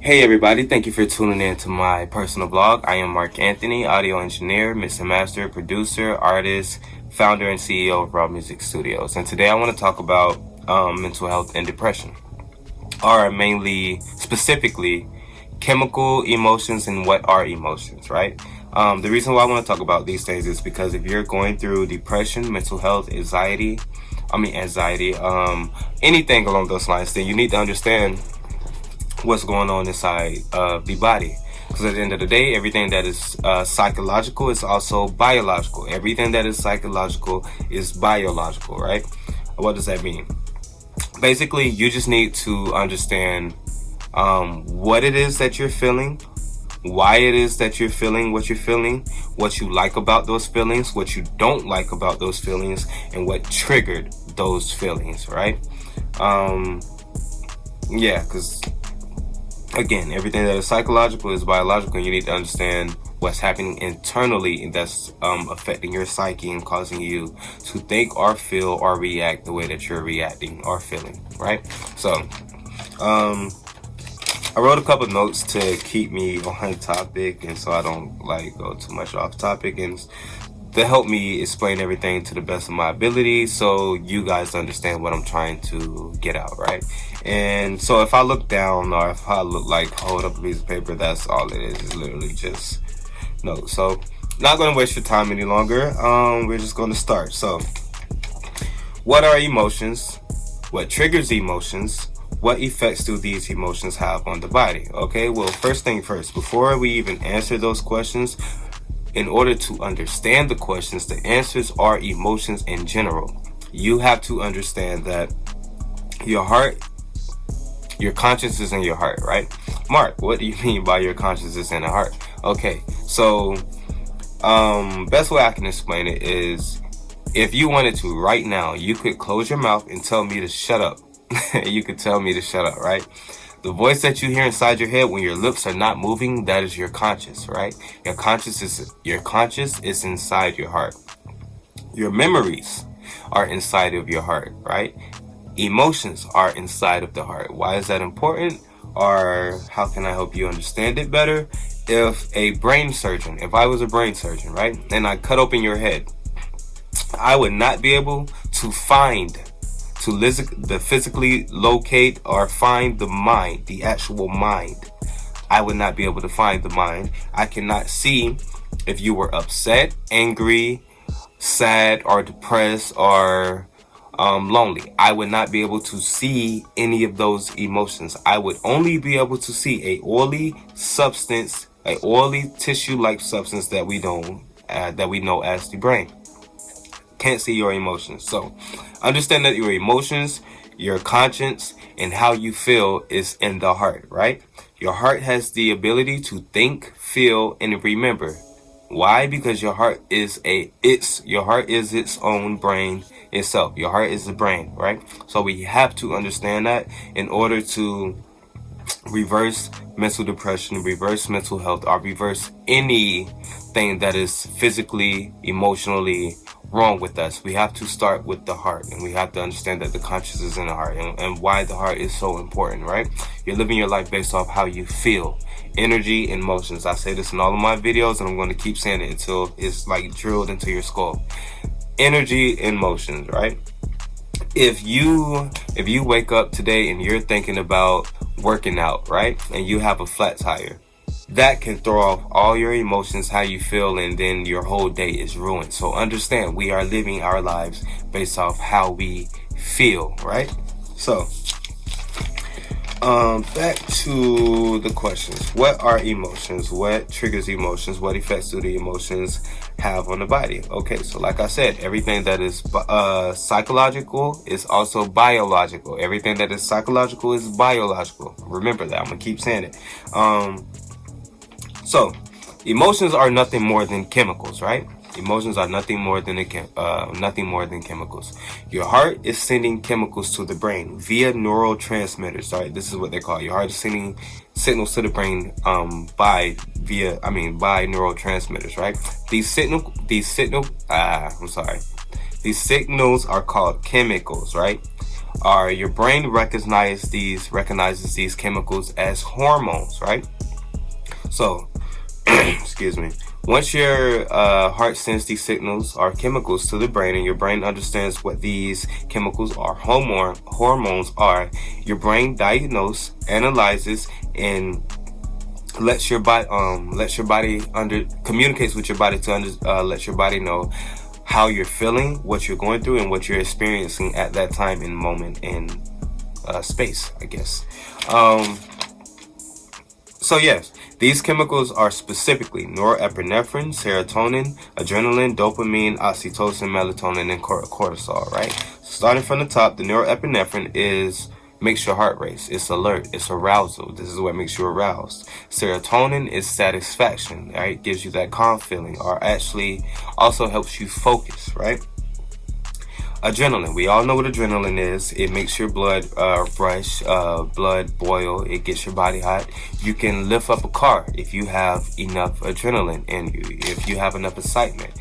Hey everybody, thank you for tuning in to my personal blog. I am Mark Anthony, audio engineer, mix and master, producer, artist, founder and CEO of Raw Music Studios. And today I want to talk about mental health and depression, or mainly, specifically, chemical emotions and what are emotions, right? The reason why I want to talk about these things is because if you're going through depression, mental health, anxiety, anything along those lines, then you need to understand what's going on inside of the body. Because at the end of the day, everything that is psychological is also biological. Everything that is psychological is biological, right? What does that mean? Basically, you just need to understand what it is that you're feeling, why it is that you're feeling, what you like about those feelings, what you don't like about those feelings, and what triggered those feelings, right? Because again, everything that is psychological is biological. You need to understand what's happening internally that's affecting your psyche and causing you to think or feel or react the way that you're reacting or feeling, right? So, I wrote a couple notes to keep me on topic and so I don't go too much off topic and to help me explain everything to the best of my ability so you guys understand what I'm trying to get out, right? And so if I look down or if I look hold up a piece of paper, that's all it is. It's literally just notes. So not going to waste your time any longer. We're just going to start. So what are emotions? What triggers emotions? What effects do these emotions have on the body? Okay, well, first thing first, before we even answer those questions, in order to understand the questions, the answers are emotions in general. You have to understand that your heart, your conscience is in your heart, right? Mark, what do you mean by your conscience is in the heart? Okay, so best way I can explain it is if you wanted to right now, you could close your mouth and tell me to shut up. You could tell me to shut up, right? The voice that you hear inside your head when your lips are not moving, that is your conscious, right? Your conscious is inside your heart. Your memories are inside of your heart, right? Emotions are inside of the heart. Why is that important? Or how can I help you understand it better? If I was a brain surgeon, right? And I cut open your head, I would not be able to physically locate or find the mind, the actual mind. I would not be able to find the mind. I cannot see if you were upset, angry, sad, or depressed, or lonely. I would not be able to see any of those emotions. I would only be able to see a oily substance, a oily tissue-like substance that we know as the brain. Can't see your emotions. So understand that your emotions, your conscience, and how you feel is in the heart, right? Your heart has the ability to think, feel, and remember. Why? Because your heart is its own brain itself. Your heart is the brain, right? So we have to understand that in order to reverse mental depression, reverse mental health, or reverse anything that is physically, emotionally wrong with us. We have to start with the heart, and we have to understand that the conscious is in the heart, and why the heart is so important, right? You're living your life based off how you feel, energy, and emotions. I say this in all of my videos, and I'm going to keep saying it until it's drilled into your skull. Energy and emotions, right? If you wake up today and you're thinking about working out, right, and you have a flat tire, that can throw off all your emotions, how you feel, and then your whole day is ruined. So understand, we are living our lives based off how we feel, right? So back to the questions. What are emotions? What triggers emotions? What effects do the emotions have on the body? Okay, so like I said, everything that is psychological is also biological. Everything that is psychological is biological. Remember that. I'm gonna keep saying it. So emotions are nothing more than chemicals, right? Emotions are nothing more than chemicals. Your heart is sending chemicals to the brain via neurotransmitters. Right, this is what they call it. Your heart is sending signals to the brain by neurotransmitters. Right, these signals are called chemicals. Right, Your brain recognizes these chemicals as hormones, right? So, excuse me. Once your heart sends these signals or chemicals to the brain, and your brain understands what these chemicals or hormones are, your brain diagnoses, analyzes, and lets your body communicates with your body to let your body know how you're feeling, what you're going through, and what you're experiencing at that time in moment in space, I guess. So yes, these chemicals are specifically norepinephrine, serotonin, adrenaline, dopamine, oxytocin, melatonin, and cortisol, right? Starting from the top, the norepinephrine makes your heart race. It's alert. It's arousal. This is what makes you aroused. Serotonin is satisfaction, right? Gives you that calm feeling, or actually also helps you focus, right? Adrenaline. We all know what adrenaline is. It makes your blood rush, blood boil. It gets your body hot. You can lift up a car if you have enough adrenaline in you, if you have enough excitement.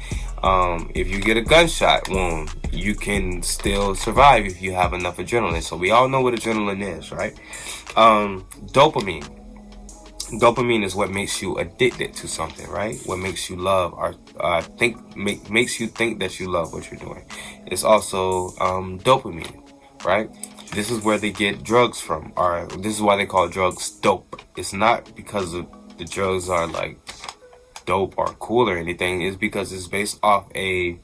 If you get a gunshot wound, you can still survive if you have enough adrenaline. So we all know what adrenaline is, right? Dopamine. Dopamine is what makes you addicted to something, right? What makes you love or makes you think that you love what you're doing. It's also dopamine, right? This is where they get drugs from, or this is why they call drugs dope. It's not because of the drugs are like dope or cool or anything. It's because it's based off a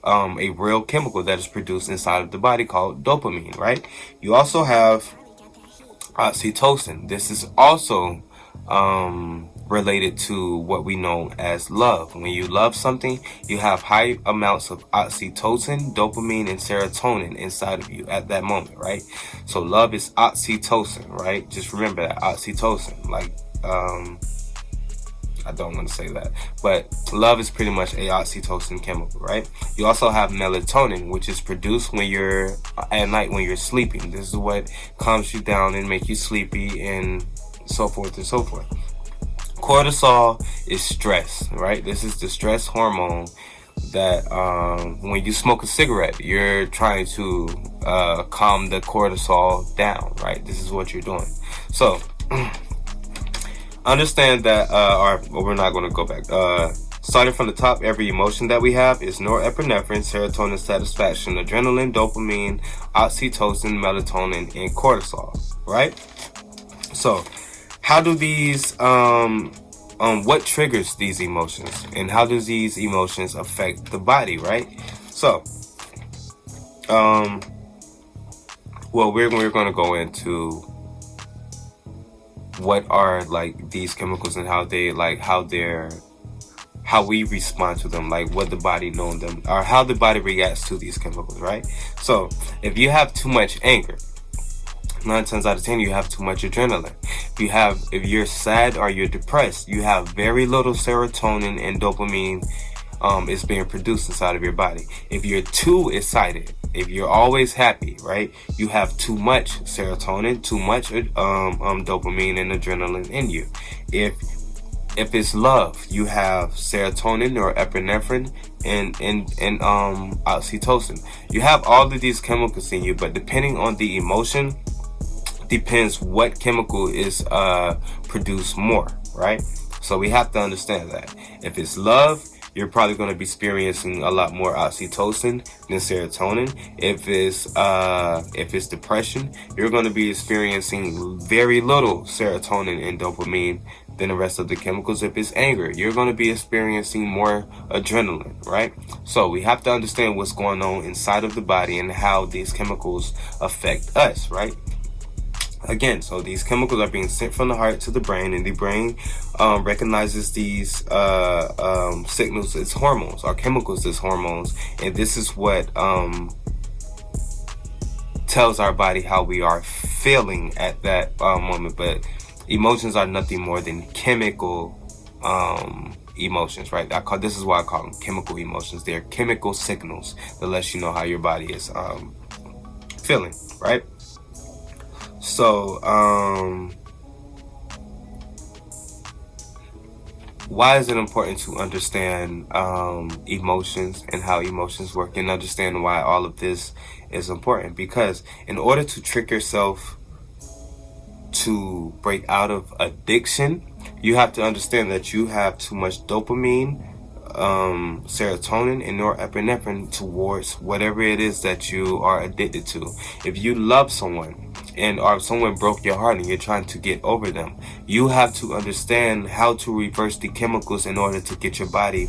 real chemical that is produced inside of the body called dopamine, right? You also have oxytocin. This is also related to what we know as love. When you love something, you have high amounts of oxytocin, dopamine, and serotonin inside of you at that moment, right? So love is oxytocin, right? Just remember that, oxytocin. Like, I don't want to say that, but love is pretty much a oxytocin chemical, right? You also have melatonin, which is produced when you're at night, when you're sleeping. This is what calms you down and make you sleepy and so forth and so forth. Cortisol is stress, right? This is the stress hormone that when you smoke a cigarette, you're trying to calm the cortisol down, right? This is what you're doing. So understand that, we're not going to go back. Starting from the top, every emotion that we have is norepinephrine, serotonin, satisfaction, adrenaline, dopamine, oxytocin, melatonin, and cortisol, right? So how do these, what triggers these emotions, and how does these emotions affect the body, right? So, well, we're going to go into what are like these chemicals and how we respond to them, like what the body knows them, or how the body reacts to these chemicals, right? So if you have too much anger, 9 times out of 10 you have too much adrenaline. If you're sad or you're depressed, you have very little serotonin and dopamine is being produced inside of your body. If you're too excited, if you're always happy, right, you have too much serotonin, too much dopamine and adrenaline in you. If it's love, you have serotonin or epinephrine and oxytocin. You have all of these chemicals in you, but depending on the emotion, depends what chemical is produced more, right? So we have to understand that. If it's love, you're probably going to be experiencing a lot more oxytocin than serotonin. If it's depression, you're going to be experiencing very little serotonin and dopamine than the rest of the chemicals. If it's anger, you're going to be experiencing more adrenaline, right? So we have to understand what's going on inside of the body and how these chemicals affect us, right? Again, so these chemicals are being sent from the heart to the brain, and the brain recognizes these signals as hormones, or chemicals as hormones, and this is what tells our body how we are feeling at that moment. But emotions are nothing more than chemical emotions, right? This is why I call them chemical emotions. They're chemical signals that let you know how your body is feeling, right? So why is it important to understand emotions and how emotions work, and understand why all of this is important? Because in order to trick yourself to break out of addiction, you have to understand that you have too much dopamine, serotonin, and norepinephrine towards whatever it is that you are addicted to. If you love someone, or someone broke your heart and you're trying to get over them, you have to understand how to reverse the chemicals in order to get your body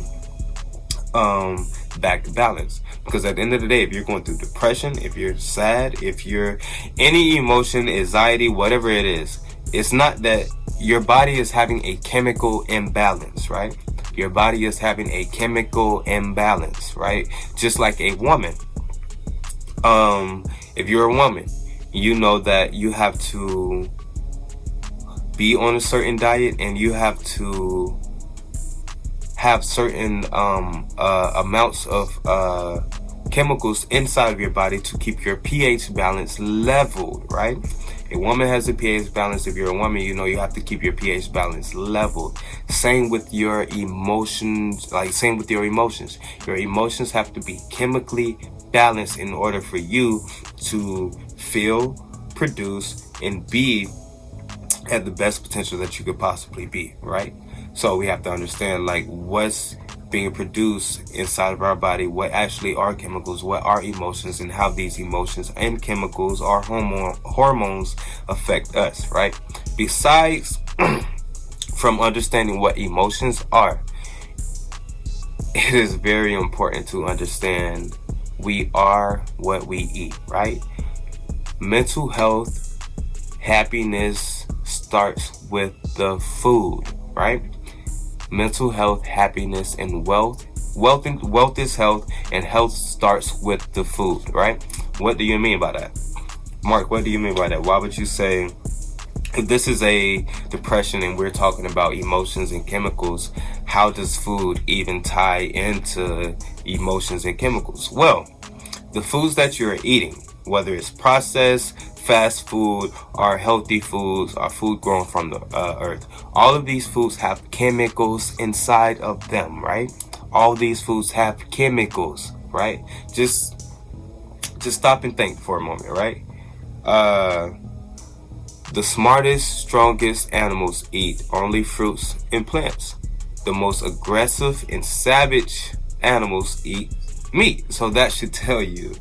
back to balance. Because at the end of the day, if you're going through depression, if you're sad, if you're any emotion, anxiety, whatever it is, it's not that your body is having a chemical imbalance, right? Your body is having a chemical imbalance, right? Just like a woman. If you're a woman, you know that you have to be on a certain diet, and you have to have certain amounts of chemicals inside of your body to keep your pH balance leveled, right? A woman has a pH balance. If you're a woman, you know you have to keep your pH balance leveled. Same with your emotions, same with your emotions. Your emotions have to be chemically balanced in order for you to feel, produce, and be at the best potential that you could possibly be, right? So we have to understand what's being produced inside of our body, what actually are chemicals, what are emotions, and how these emotions and chemicals or hormones affect us, right? Besides from understanding what emotions are, it is very important to understand we are what we eat, right? Mental health, happiness starts with the food, right? Mental health, happiness, and wealth. Wealth is health, and health starts with the food, right? What do you mean by that? Mark, what do you mean by that? Why would you say, if this is a depression and we're talking about emotions and chemicals, how does food even tie into emotions and chemicals? Well, the foods that you're eating, whether it's processed, fast food, or healthy foods, or food grown from the earth, all of these foods have chemicals inside of them, right? All these foods have chemicals, right? Just stop and think for a moment, right? The smartest, strongest animals eat only fruits and plants. The most aggressive and savage animals eat meat. So that should tell you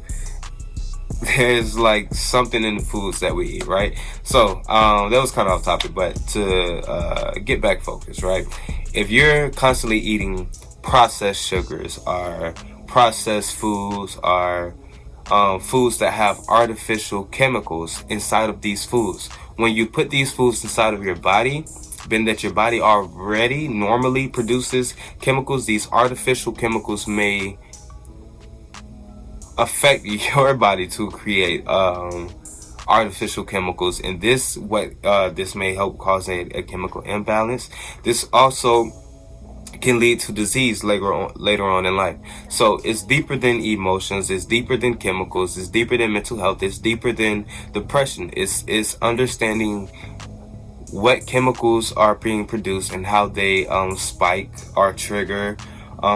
there's something in the foods that we eat, right? So that was kind of off topic, but to get back focused, right? If you're constantly eating processed sugars or processed foods or foods that have artificial chemicals inside of these foods, when you put these foods inside of your body, being that your body already normally produces chemicals, these artificial chemicals may affect your body to create artificial chemicals, and this may help cause a chemical imbalance. This also can lead to disease later on in life. So it's deeper than emotions, it's deeper than chemicals, it's deeper than mental health, it's deeper than depression. It's understanding what chemicals are being produced and how they spike or trigger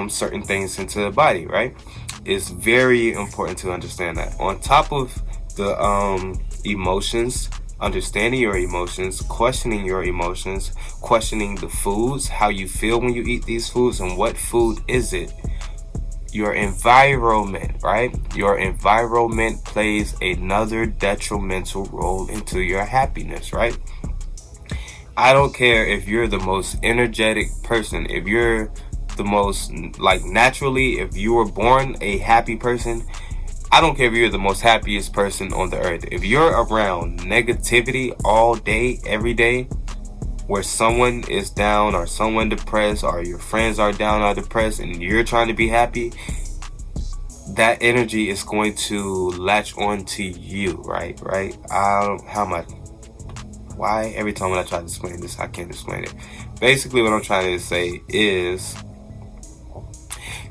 certain things into the body, right? It's very important to understand that. On top of the emotions, understanding your emotions, questioning your emotions, questioning the foods, how you feel when you eat these foods, and what food is it? Your environment, right? Your environment plays another detrimental role into your happiness, right? I don't care if you're the most energetic person, if you're the most, naturally, if you were born a happy person, I don't care if you're the most happiest person on the earth. If you're around negativity all day, every day, where someone is down or someone depressed or your friends are down or depressed and you're trying to be happy, that energy is going to latch on to you, right? Why every time when I try to explain this, I can't explain it. Basically, what I'm trying to say is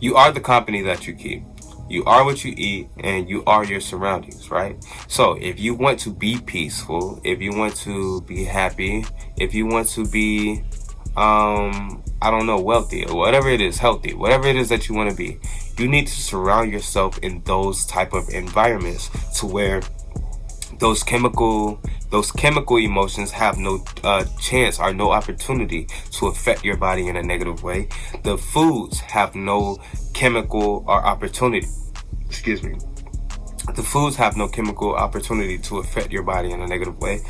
you are the company that you keep. You are what you eat, and you are your surroundings, right? So if you want to be peaceful, if you want to be happy, if you want to be I don't know, wealthy or whatever it is, healthy, whatever it is that you want to be, you need to surround yourself in those type of environments to where those chemical emotions have no chance or no opportunity to affect your body in a negative way. The foods have no chemical or opportunity, excuse me, the foods have no chemical opportunity to affect your body in a negative way,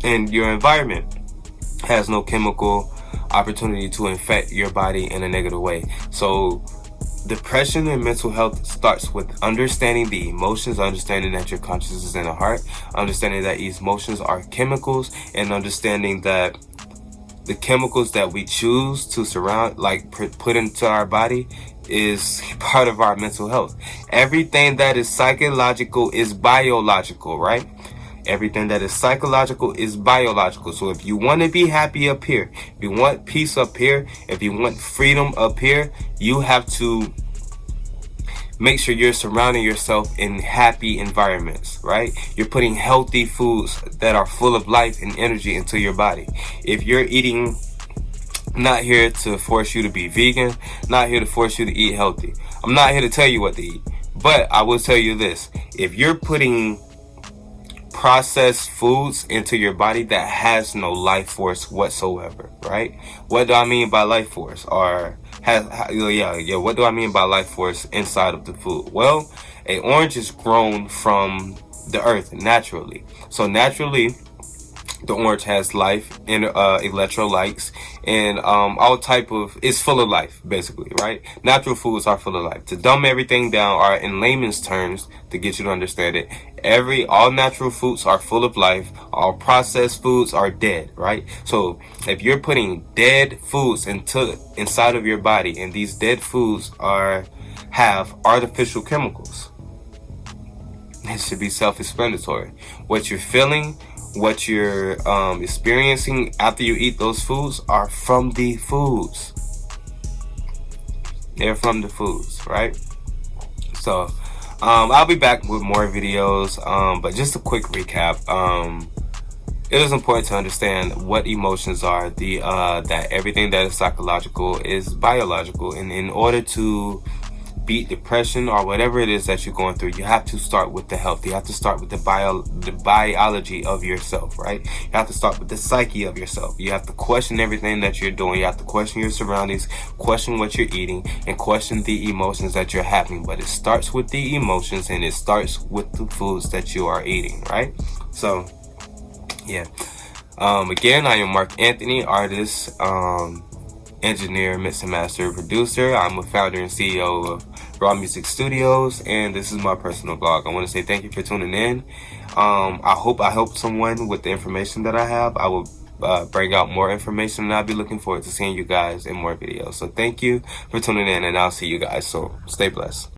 and your environment has no chemical opportunity to infect your body in a negative way. So depression and mental health starts with understanding the emotions, understanding that your consciousness is in the heart, understanding that these emotions are chemicals, and understanding that the chemicals that we choose to surround, like put into our body, is part of our mental health. Everything that is psychological is biological, right? Everything that is psychological is biological. So if you want to be happy up here, if you want peace up here, if you want freedom up here, you have to make sure you're surrounding yourself in happy environments, right? You're putting healthy foods that are full of life and energy into your body. If you're eating, not here to force you to be vegan, not here to force you to eat healthy. I'm not here to tell you what to eat, but I will tell you this. If you're putting processed foods into your body that has no life force whatsoever, right? What do I mean by life force? Or what do I mean by life force inside of the food? Well, an orange is grown from the earth naturally. So naturally, the orange has life and electrolytes and all type of, it's full of life basically, right? Natural foods are full of life. To dumb everything down, or in layman's terms, to get you to understand it, all natural foods are full of life. All processed foods are dead, right? So if you're putting dead foods inside of your body, and these dead foods have artificial chemicals, it should be self-explanatory. What you're feeling, what you're experiencing after you eat those foods are from the foods. They're from the foods, right? So I'll be back with more videos, but just a quick recap. It is important to understand what emotions are, that everything that is psychological is biological, and in order to beat depression or whatever it is that you're going through, you have to start with the health. You have to start with the biology of yourself, right? You have to start with the psyche of yourself. You have to question everything that you're doing. You have to question your surroundings, question what you're eating, and question the emotions that you're having. But it starts with the emotions, and it starts with the foods that you are eating, right? So yeah, again, I am Mark Anthony, artist, engineer, mix and master, producer. I'm a founder and CEO of Raw Music Studios, and this is my personal blog. I want to say thank you for tuning in. I hope I helped someone with the information that I have. I will bring out more information, and I'll be looking forward to seeing you guys in more videos. So thank you for tuning in, and I'll see you guys soon. Stay blessed.